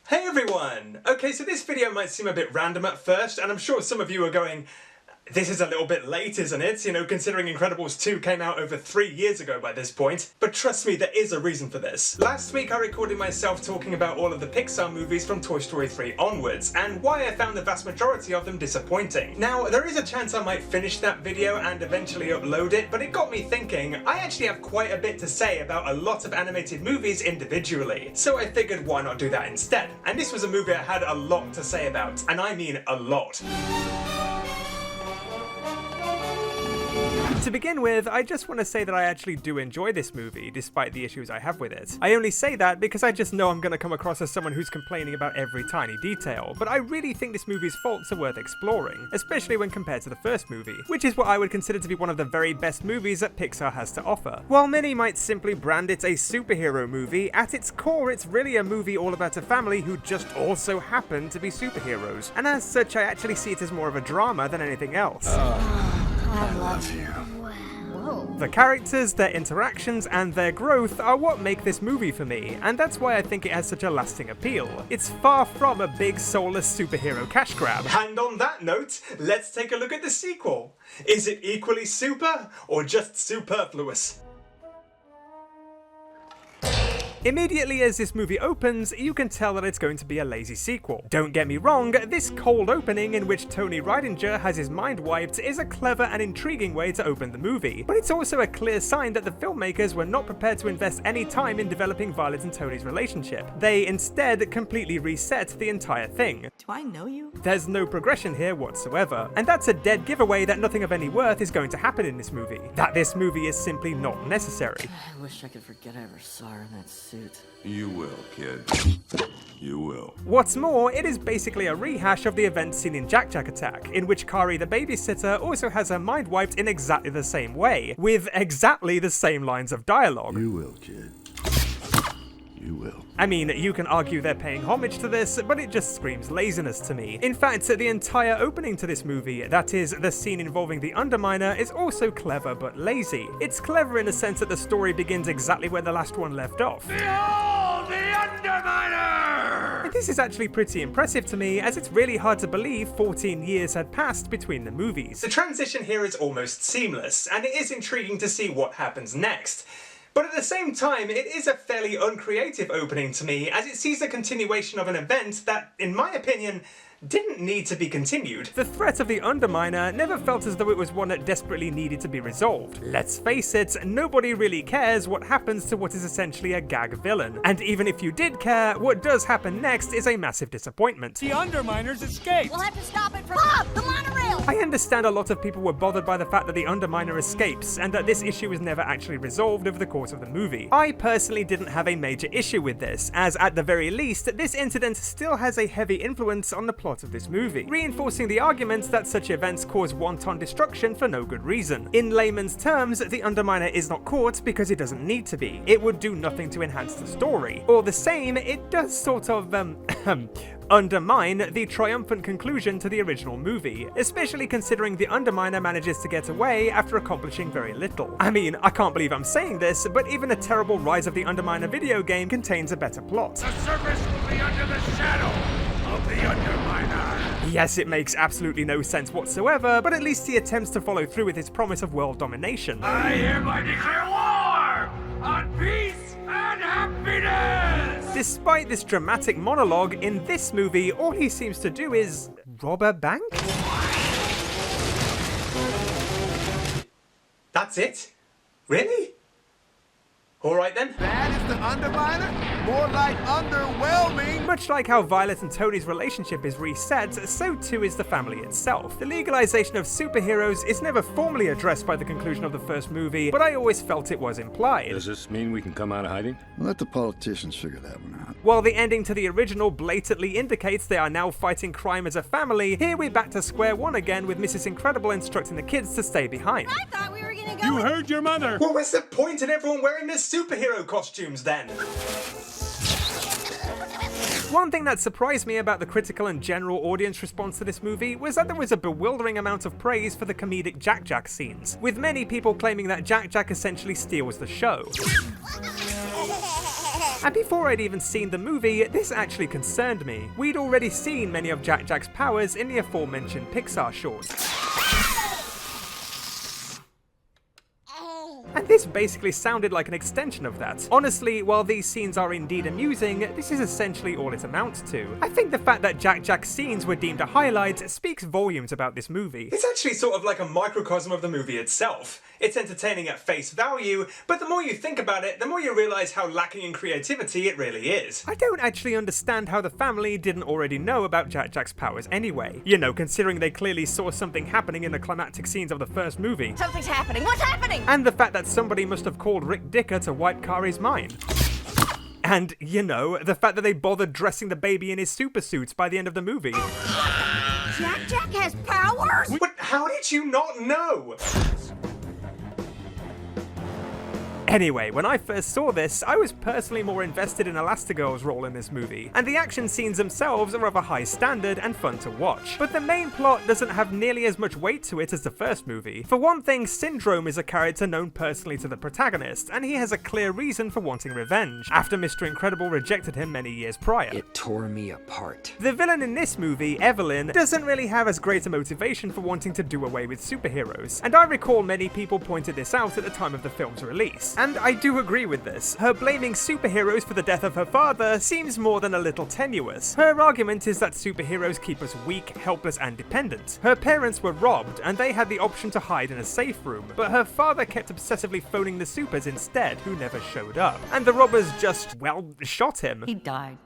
Hey everyone! Okay, so this video might seem a bit random at first, and I'm sure some of you are going, this is a little bit late, isn't it? You know, considering Incredibles 2 came out over 3 years ago by this point. But trust me, there is a reason for this. Last week I recorded myself talking about all of the Pixar movies from Toy Story 3 onwards, and why I found the vast majority of them disappointing. Now, there is a chance I might finish that video and eventually upload it, but it got me thinking, I actually have quite a bit to say about a lot of animated movies individually. So I figured why not do that instead? And this was a movie I had a lot to say about, and I mean a lot. To begin with, I just want to say that I actually do enjoy this movie, despite the issues I have with it. I only say that because I just know I'm going to come across as someone who's complaining about every tiny detail, but I really think this movie's faults are worth exploring, especially when compared to the first movie, which is what I would consider to be one of the very best movies that Pixar has to offer. While many might simply brand it a superhero movie, at its core it's really a movie all about a family who just also happen to be superheroes, and as such I actually see it as more of a drama than anything else. I love you. The characters, their interactions, and their growth are what make this movie for me, and that's why I think it has such a lasting appeal. It's far from a big soulless superhero cash grab. And on that note, let's take a look at the sequel. Is it equally super, or just superfluous? Immediately as this movie opens, you can tell that it's going to be a lazy sequel. Don't get me wrong, this cold opening in which Tony Ridinger has his mind wiped is a clever and intriguing way to open the movie, but it's also a clear sign that the filmmakers were not prepared to invest any time in developing Violet and Tony's relationship. They instead completely reset the entire thing. Do I know you? There's no progression here whatsoever, and that's a dead giveaway that nothing of any worth is going to happen in this movie. That this movie is simply not necessary. I wish I could forget I ever saw her in that suit. You will, kid. You will. What's more, it is basically a rehash of the events seen in Jack-Jack Attack, in which Kari the babysitter also has her mind wiped in exactly the same way, with exactly the same lines of dialogue. You will, kid. You will. I mean, you can argue they're paying homage to this, but it just screams laziness to me. In fact, the entire opening to this movie, that is, the scene involving the Underminer, is also clever but lazy. It's clever in the sense that the story begins exactly where the last one left off. Behold the Underminer! And this is actually pretty impressive to me, as it's really hard to believe 14 years had passed between the movies. The transition here is almost seamless, and it is intriguing to see what happens next. But at the same time, it is a fairly uncreative opening to me, as it sees the continuation of an event that, in my opinion, didn't need to be continued. The threat of the Underminer never felt as though it was one that desperately needed to be resolved. Let's face it, nobody really cares what happens to what is essentially a gag villain. And even if you did care, what does happen next is a massive disappointment. The Underminer's escaped! We'll have to stop it from Bob, the monorail! I understand a lot of people were bothered by the fact that the Underminer escapes, and that this issue was never actually resolved over the course of the movie. I personally didn't have a major issue with this, as at the very least, this incident still has a heavy influence on the plot of this movie, reinforcing the argument that such events cause wanton destruction for no good reason. In layman's terms, the Underminer is not caught because it doesn't need to be. It would do nothing to enhance the story. Or the same, it does sort of, undermine the triumphant conclusion to the original movie, especially considering the Underminer manages to get away after accomplishing very little. I mean, I can't believe I'm saying this, but even a terrible Rise of the Underminer video game contains a better plot. The surface will be under the shadow of the Underminer. Yes, it makes absolutely no sense whatsoever, but at least he attempts to follow through with his promise of world domination. I hereby declare war on peace and happiness! Despite this dramatic monologue, in this movie, all he seems to do is rob a bank? That's it? Really? Alright then. That is the Underminer? More like underwhelming! Much like how Violet and Tony's relationship is reset, so too is the family itself. The legalization of superheroes is never formally addressed by the conclusion of the first movie, but I always felt it was implied. Does this mean we can come out of hiding? Let the politicians figure that one out. While the ending to the original blatantly indicates they are now fighting crime as a family, here we're back to square one again with Mrs. Incredible instructing the kids to stay behind. I thought we were gonna go. You heard your mother! Well, what's the point in everyone wearing their superhero costumes then? One thing that surprised me about the critical and general audience response to this movie was that there was a bewildering amount of praise for the comedic Jack-Jack scenes, with many people claiming that Jack-Jack essentially steals the show. And before I'd even seen the movie, this actually concerned me. We'd already seen many of Jack-Jack's powers in the aforementioned Pixar shorts. And this basically sounded like an extension of that. Honestly, while these scenes are indeed amusing, this is essentially all it amounts to. I think the fact that Jack-Jack's scenes were deemed a highlight speaks volumes about this movie. It's actually sort of like a microcosm of the movie itself. It's entertaining at face value, but the more you think about it, the more you realise how lacking in creativity it really is. I don't actually understand how the family didn't already know about Jack-Jack's powers anyway. You know, considering they clearly saw something happening in the climactic scenes of the first movie. Something's happening. What's happening? And the fact that somebody must have called Rick Dicker to wipe Kari's mind. And, you know, the fact that they bothered dressing the baby in his super suits by the end of the movie. Jack-Jack has powers? But how did you not know? Anyway, when I first saw this, I was personally more invested in Elastigirl's role in this movie, and the action scenes themselves are of a high standard and fun to watch. But the main plot doesn't have nearly as much weight to it as the first movie. For one thing, Syndrome is a character known personally to the protagonist, and he has a clear reason for wanting revenge, after Mr. Incredible rejected him many years prior. It tore me apart. The villain in this movie, Evelyn, doesn't really have as great a motivation for wanting to do away with superheroes, and I recall many people pointed this out at the time of the film's release. And I do agree with this. Her blaming superheroes for the death of her father seems more than a little tenuous. Her argument is that superheroes keep us weak, helpless, and dependent. Her parents were robbed, and they had the option to hide in a safe room, but her father kept obsessively phoning the supers instead, who never showed up. And the robbers just, well, shot him. He died.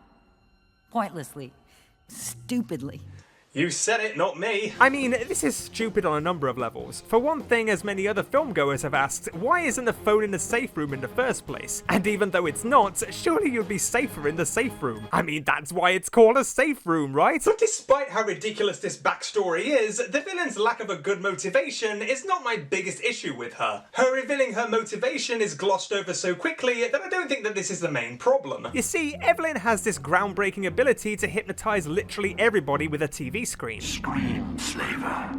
Pointlessly. Stupidly. You said it, not me. I mean, this is stupid on a number of levels. For one thing, as many other filmgoers have asked, why isn't the phone in the safe room in the first place? And even though it's not, surely you'd be safer in the safe room. I mean, that's why it's called a safe room, right? But despite how ridiculous this backstory is, the villain's lack of a good motivation is not my biggest issue with her. Her revealing her motivation is glossed over so quickly that I don't think that this is the main problem. You see, Evelyn has this groundbreaking ability to hypnotize literally everybody with a TV screen. Screenslaver.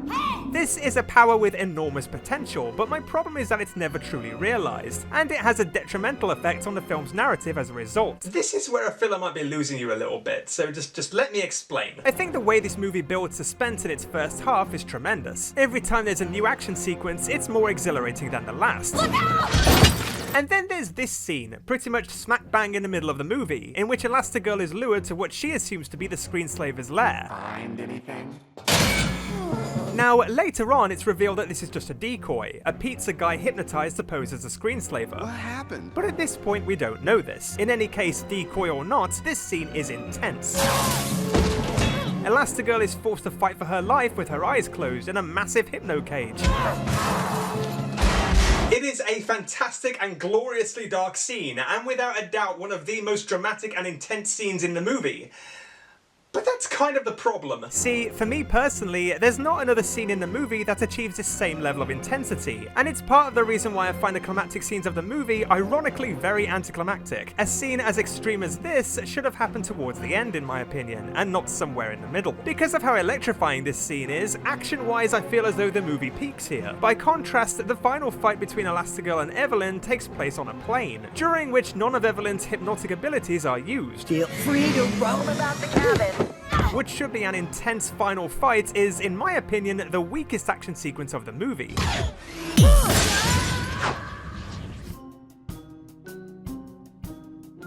This is a power with enormous potential, but my problem is that it's never truly realized, and it has a detrimental effect on the film's narrative as a result. This is where I feel I might be losing you a little bit, so just let me explain. I think the way this movie builds suspense in its first half is tremendous. Every time there's a new action sequence, it's more exhilarating than the last. Look out! And then there's this scene, pretty much smack bang in the middle of the movie, in which Elastigirl is lured to what she assumes to be the Screenslaver's lair. Find anything? Now, later on, it's revealed that this is just a decoy, a pizza guy hypnotized to pose as a Screenslaver. What happened? But at this point, we don't know this. In any case, decoy or not, this scene is intense. Elastigirl is forced to fight for her life with her eyes closed in a massive hypno cage. It is a fantastic and gloriously dark scene, and without a doubt one of the most dramatic and intense scenes in the movie. But that's kind of the problem. See, for me personally, there's not another scene in the movie that achieves this same level of intensity, and it's part of the reason why I find the climactic scenes of the movie ironically very anticlimactic. A scene as extreme as this should have happened towards the end in my opinion, and not somewhere in the middle. Because of how electrifying this scene is, action-wise I feel as though the movie peaks here. By contrast, the final fight between Elastigirl and Evelyn takes place on a plane, during which none of Evelyn's hypnotic abilities are used. Feel free to roam about the cabin. Which should be an intense final fight is, in my opinion, the weakest action sequence of the movie.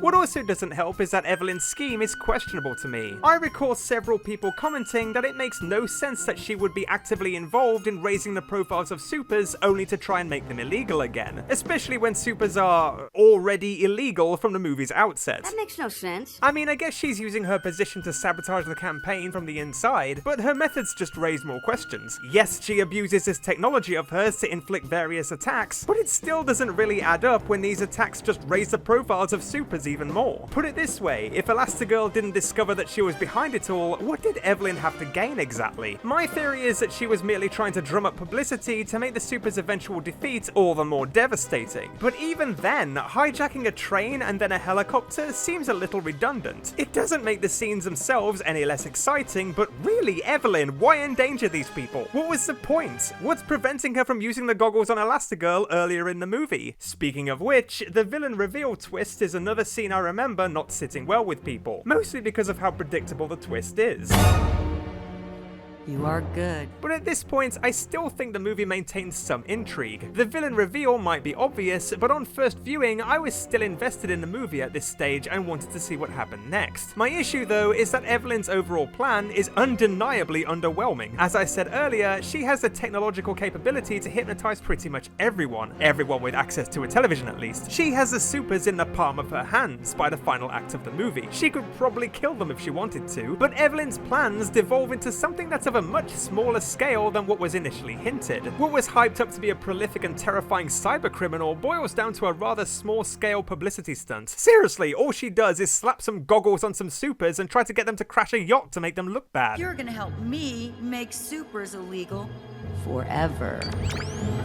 What also doesn't help is that Evelyn's scheme is questionable to me. I recall several people commenting that it makes no sense that she would be actively involved in raising the profiles of supers only to try and make them illegal again, especially when supers are already illegal from the movie's outset. That makes no sense. I mean, I guess she's using her position to sabotage the campaign from the inside, but her methods just raise more questions. Yes, she abuses this technology of hers to inflict various attacks, but it still doesn't really add up when these attacks just raise the profiles of supers even more. Put it this way, if Elastigirl didn't discover that she was behind it all, what did Evelyn have to gain exactly? My theory is that she was merely trying to drum up publicity to make the supers' eventual defeat all the more devastating. But even then, hijacking a train and then a helicopter seems a little redundant. It doesn't make the scenes themselves any less exciting, but really, Evelyn, why endanger these people? What was the point? What's preventing her from using the goggles on Elastigirl earlier in the movie? Speaking of which, the villain reveal twist is another scene scene I remember not sitting well with people, mostly because of how predictable the twist is. You are good. But at this point, I still think the movie maintains some intrigue. The villain reveal might be obvious, but on first viewing, I was still invested in the movie at this stage and wanted to see what happened next. My issue though is that Evelyn's overall plan is undeniably underwhelming. As I said earlier, she has the technological capability to hypnotize pretty much everyone with access to a television at least. She has the supers in the palm of her hands by the final act of the movie. She could probably kill them if she wanted to, but Evelyn's plans devolve into something that's of a much smaller scale than what was initially hinted. What was hyped up to be a prolific and terrifying cybercriminal boils down to a rather small-scale publicity stunt. Seriously, all she does is slap some goggles on some supers and try to get them to crash a yacht to make them look bad. You're gonna help me make supers illegal forever.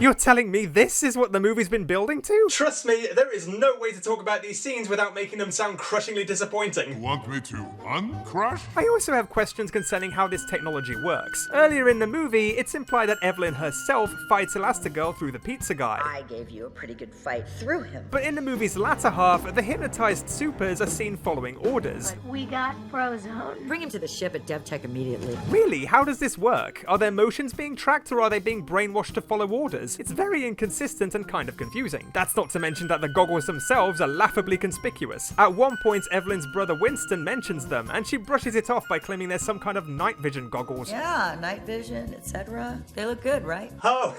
You're telling me this is what the movie's been building to? Trust me, there is no way to talk about these scenes without making them sound crushingly disappointing. Want me to uncrush? I also have questions concerning how this technology works. Earlier in the movie, it's implied that Evelyn herself fights Elastigirl through the pizza guy. I gave you a pretty good fight through him. But in the movie's latter half, the hypnotized supers are seen following orders. We got Frozone. Bring him to the ship at DevTech immediately. Really? How does this work? Are their motions being tracked or are they being brainwashed to follow orders? It's very inconsistent and kind of confusing. That's not to mention that the goggles themselves are laughably conspicuous. At one point, Evelyn's brother Winston mentions them, and she brushes it off by claiming there's some kind of night vision goggles. Yeah, night vision, etc. They look good, right? Oh,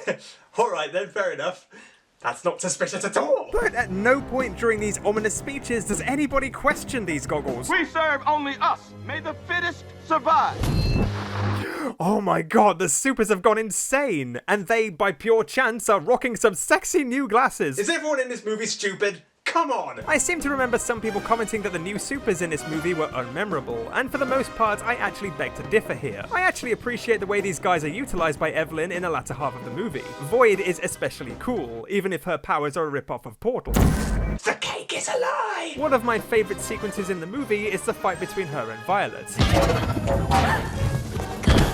alright then, fair enough. That's not suspicious at all. But at no point during these ominous speeches does anybody question these goggles. We serve only us. May the fittest survive. Oh my god, the supers have gone insane! And they, by pure chance, are rocking some sexy new glasses. Is everyone in this movie stupid? Come on! I seem to remember some people commenting that the new supers in this movie were unmemorable, and for the most part, I actually beg to differ here. I actually appreciate the way these guys are utilized by Evelyn in the latter half of the movie. Void is especially cool, even if her powers are a rip-off of Portal. The cake is a lie! One of my favorite sequences in the movie is the fight between her and Violet.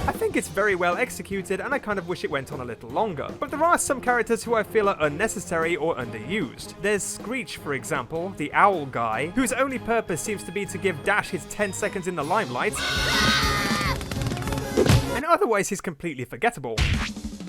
I think it's very well executed and I kind of wish it went on a little longer. But there are some characters who I feel are unnecessary or underused. There's Screech, for example, the owl guy, whose only purpose seems to be to give Dash his 10 seconds in the limelight. And otherwise he's completely forgettable.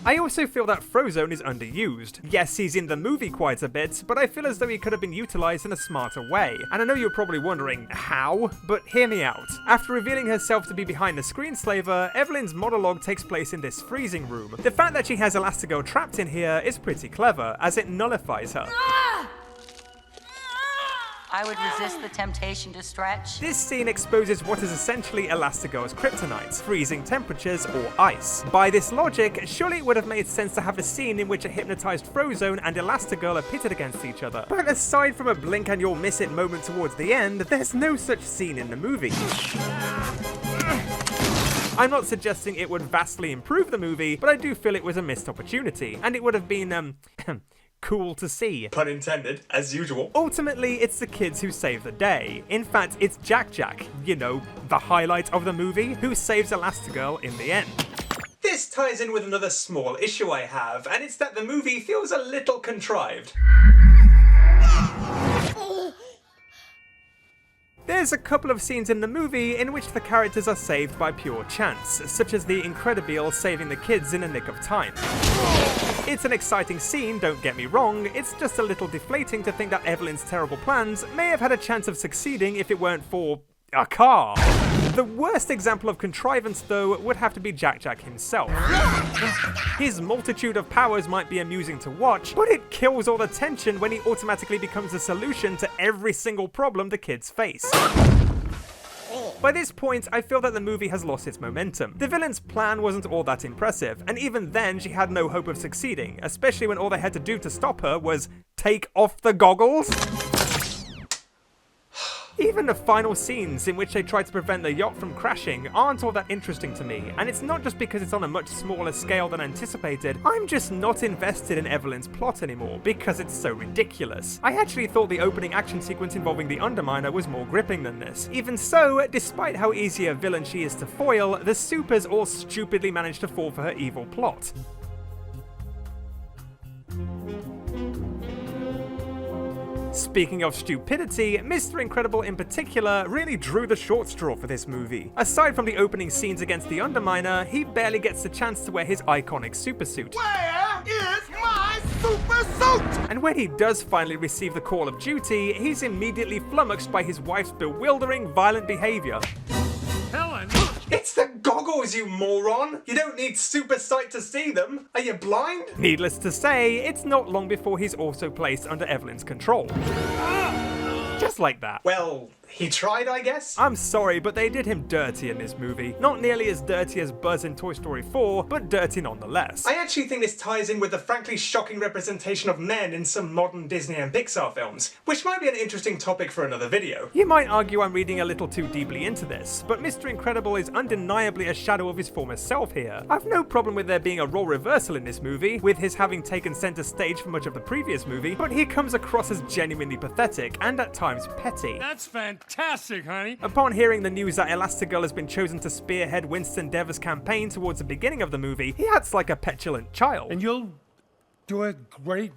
I also feel that Frozone is underused. Yes, he's in the movie quite a bit, but I feel as though he could have been utilized in a smarter way. And I know you're probably wondering, how? But hear me out. After revealing herself to be behind the screenslaver, Evelyn's monologue takes place in this freezing room. The fact that she has Elastigirl trapped in here is pretty clever, as it nullifies her. I would resist the temptation to stretch. This scene exposes what is essentially Elastigirl's kryptonite, freezing temperatures or ice. By this logic, surely it would have made sense to have a scene in which a hypnotized Frozone and Elastigirl are pitted against each other. But aside from a blink and you'll miss it moment towards the end, there's no such scene in the movie. I'm not suggesting it would vastly improve the movie, but I do feel it was a missed opportunity, and it would have been, cool to see. Pun intended, as usual. Ultimately, it's the kids who save the day. In fact, it's Jack-Jack, you know, the highlight of the movie, who saves Elastigirl in the end. This ties in with another small issue I have, and it's that the movie feels a little contrived. There's a couple of scenes in the movie in which the characters are saved by pure chance, such as the Incredible saving the kids in a nick of time. It's an exciting scene, don't get me wrong, it's just a little deflating to think that Evelyn's terrible plans may have had a chance of succeeding if it weren't for a car. The worst example of contrivance, though, would have to be Jack-Jack himself. His multitude of powers might be amusing to watch, but it kills all the tension when he automatically becomes the solution to every single problem the kids face. By this point, I feel that the movie has lost its momentum. The villain's plan wasn't all that impressive, and even then she had no hope of succeeding, especially when all they had to do to stop her was take off the goggles. Even the final scenes in which they try to prevent the yacht from crashing aren't all that interesting to me, and it's not just because it's on a much smaller scale than anticipated. I'm just not invested in Evelyn's plot anymore because it's so ridiculous. I actually thought the opening action sequence involving the Underminer was more gripping than this. Even so, despite how easy a villain she is to foil, the supers all stupidly manage to fall for her evil plot. Speaking of stupidity, Mr. Incredible in particular really drew the short straw for this movie. Aside from the opening scenes against the Underminer, he barely gets the chance to wear his iconic supersuit. Where is my super suit? And when he does finally receive the call of duty, he's immediately flummoxed by his wife's bewildering, violent behavior. Helen! It's the goggles, you moron! You don't need super sight to see them. Are you blind? Needless to say, it's not long before he's also placed under Evelyn's control. Just like that. Well, he tried, I guess? I'm sorry, but they did him dirty in this movie. Not nearly as dirty as Buzz in Toy Story 4, but dirty nonetheless. I actually think this ties in with the frankly shocking representation of men in some modern Disney and Pixar films, which might be an interesting topic for another video. You might argue I'm reading a little too deeply into this, but Mr. Incredible is undeniably a shadow of his former self here. I've no problem with there being a role reversal in this movie, with his having taken center stage for much of the previous movie, but he comes across as genuinely pathetic and at times petty. That's fantastic, honey. Upon hearing the news that Elastigirl has been chosen to spearhead Winston Dever's campaign towards the beginning of the movie, he acts like a petulant child. And you'll do a great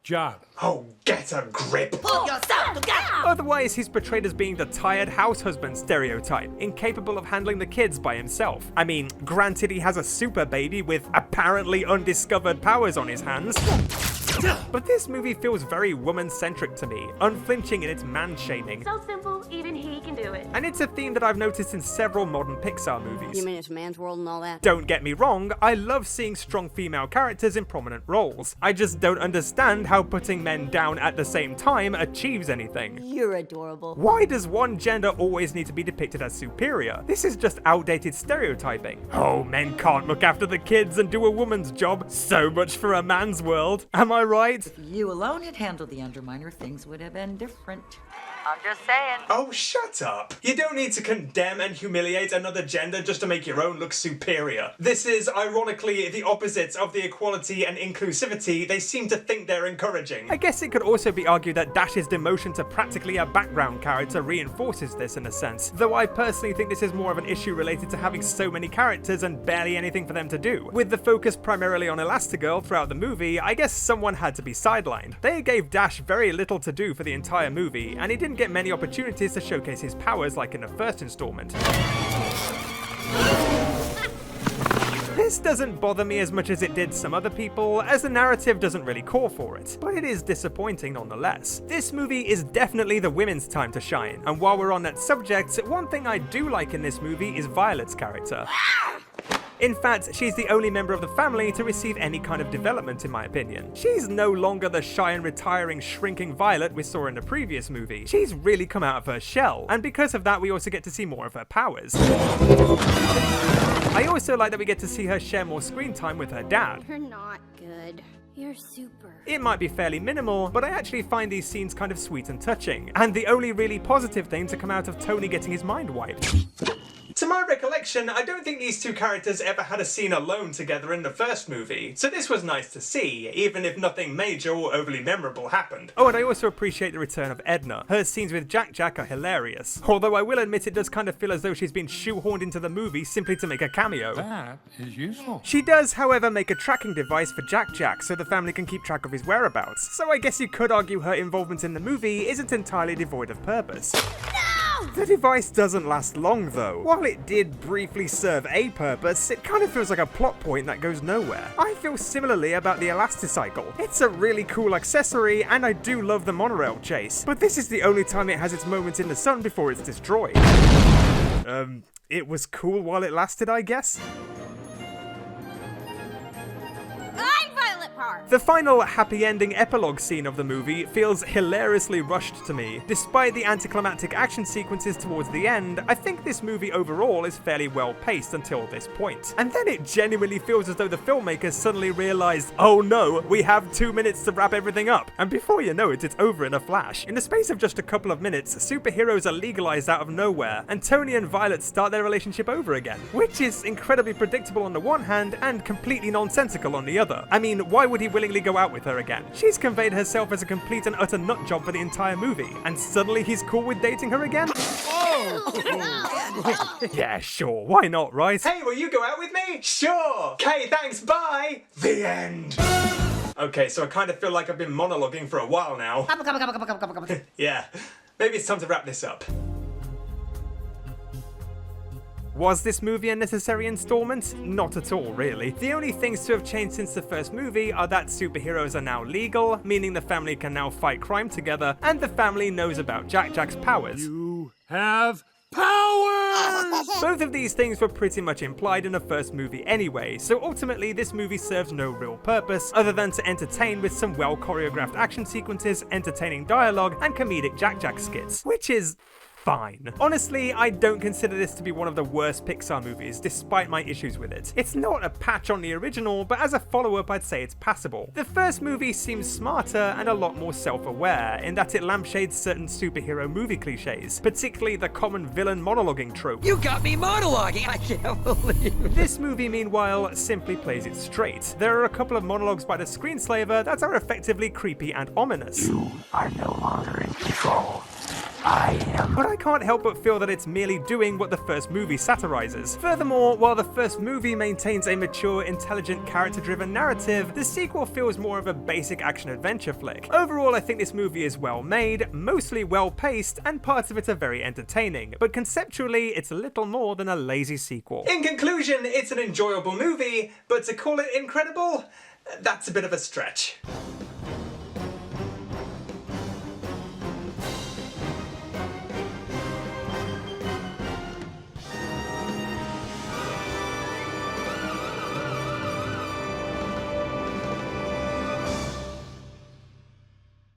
job. Oh, get a grip! Otherwise, he's portrayed as being the tired house husband stereotype, incapable of handling the kids by himself. I mean, granted he has a super baby with apparently undiscovered powers on his hands, but this movie feels very woman-centric to me, unflinching in its man-shaming. So simple, even he can do it. And it's a theme that I've noticed in several modern Pixar movies. You mean it's man's world and all that? Don't get me wrong, I love seeing strong female characters in prominent roles. I just don't understand how putting men down at the same time achieves anything. You're adorable. Why does one gender always need to be depicted as superior? This is just outdated stereotyping. Oh, men can't look after the kids and do a woman's job. So much for a man's world. Am I right? If you alone had handled the Underminer, things would have been different. I'm just saying. Oh, shut up. You don't need to condemn and humiliate another gender just to make your own look superior. This is, ironically, the opposite of the equality and inclusivity they seem to think they're encouraging. I guess it could also be argued that Dash's demotion to practically a background character reinforces this in a sense, though I personally think this is more of an issue related to having so many characters and barely anything for them to do. With the focus primarily on Elastigirl throughout the movie, I guess someone had to be sidelined. They gave Dash very little to do for the entire movie, and he didn't get many opportunities to showcase his powers like in the first installment. This doesn't bother me as much as it did some other people, as the narrative doesn't really call for it, but it is disappointing nonetheless. This movie is definitely the women's time to shine, and while we're on that subject, one thing I do like in this movie is Violet's character. In fact, she's the only member of the family to receive any kind of development in my opinion. She's no longer the shy and retiring, shrinking Violet we saw in the previous movie. She's really come out of her shell, and because of that we also get to see more of her powers. I also like that we get to see her share more screen time with her dad. You're not good. You're super. It might be fairly minimal, but I actually find these scenes kind of sweet and touching, and the only really positive thing to come out of Tony getting his mind wiped. To my recollection, I don't think these two characters ever had a scene alone together in the first movie, so this was nice to see, even if nothing major or overly memorable happened. Oh, and I also appreciate the return of Edna. Her scenes with Jack-Jack are hilarious, although I will admit it does kind of feel as though she's been shoehorned into the movie simply to make a cameo. That is useful. She does, however, make a tracking device for Jack-Jack so the family can keep track of his whereabouts, so I guess you could argue her involvement in the movie isn't entirely devoid of purpose. The device doesn't last long though. While it did briefly serve a purpose, it kind of feels like a plot point that goes nowhere. I feel similarly about the Elasticycle. It's a really cool accessory and I do love the monorail chase, but this is the only time it has its moment in the sun before it's destroyed. It was cool while it lasted, I guess? The final happy ending epilogue scene of the movie feels hilariously rushed to me. Despite the anticlimactic action sequences towards the end, I think this movie overall is fairly well paced until this point. And then it genuinely feels as though the filmmakers suddenly realized, oh no, we have 2 minutes to wrap everything up. And before you know it, it's over in a flash. In the space of just a couple of minutes, superheroes are legalized out of nowhere, and Tony and Violet start their relationship over again, which is incredibly predictable on the one hand and completely nonsensical on the other. I mean, why would he willingly go out with her again? She's conveyed herself as a complete and utter nutjob for the entire movie, and suddenly he's cool with dating her again? Oh! Yeah, sure, why not, right? Hey, will you go out with me? Sure! Okay, thanks, bye! The end! Okay, so I kind of feel like I've been monologuing for a while now. Yeah, maybe it's time to wrap this up. Was this movie a necessary installment? Not at all, really. The only things to have changed since the first movie are that superheroes are now legal, meaning the family can now fight crime together, and the family knows about Jack-Jack's powers. You have powers! Both of these things were pretty much implied in the first movie anyway, so ultimately this movie serves no real purpose other than to entertain with some well-choreographed action sequences, entertaining dialogue, and comedic Jack-Jack skits, which is fine. Honestly, I don't consider this to be one of the worst Pixar movies, despite my issues with it. It's not a patch on the original, but as a follow-up I'd say it's passable. The first movie seems smarter and a lot more self-aware, in that it lampshades certain superhero movie cliches, particularly the common villain monologuing trope. You got me monologuing, I can't believe it. This movie, meanwhile, simply plays it straight. There are a couple of monologues by the screenslaver that are effectively creepy and ominous. You are no longer in control. I am. But I can't help but feel that it's merely doing what the first movie satirizes. Furthermore, while the first movie maintains a mature, intelligent, character-driven narrative, the sequel feels more of a basic action-adventure flick. Overall, I think this movie is well made, mostly well-paced, and parts of it are very entertaining, but conceptually, it's little more than a lazy sequel. In conclusion, it's an enjoyable movie, but to call it incredible, that's a bit of a stretch.